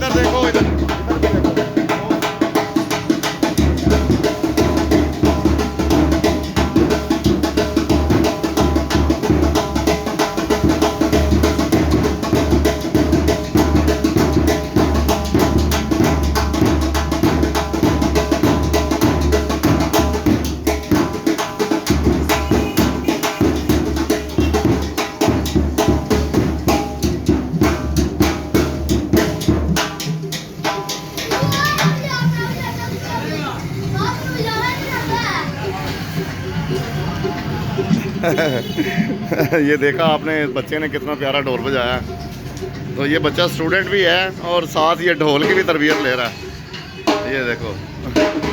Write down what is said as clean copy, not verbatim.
इधर देखो, इधर भी देखो। ये देखा आपने इस बच्चे ने कितना प्यारा ढोल बजाया। तो ये बच्चा स्टूडेंट भी है और साथ ये ढोल की भी तरबियत ले रहा है। ये देखो।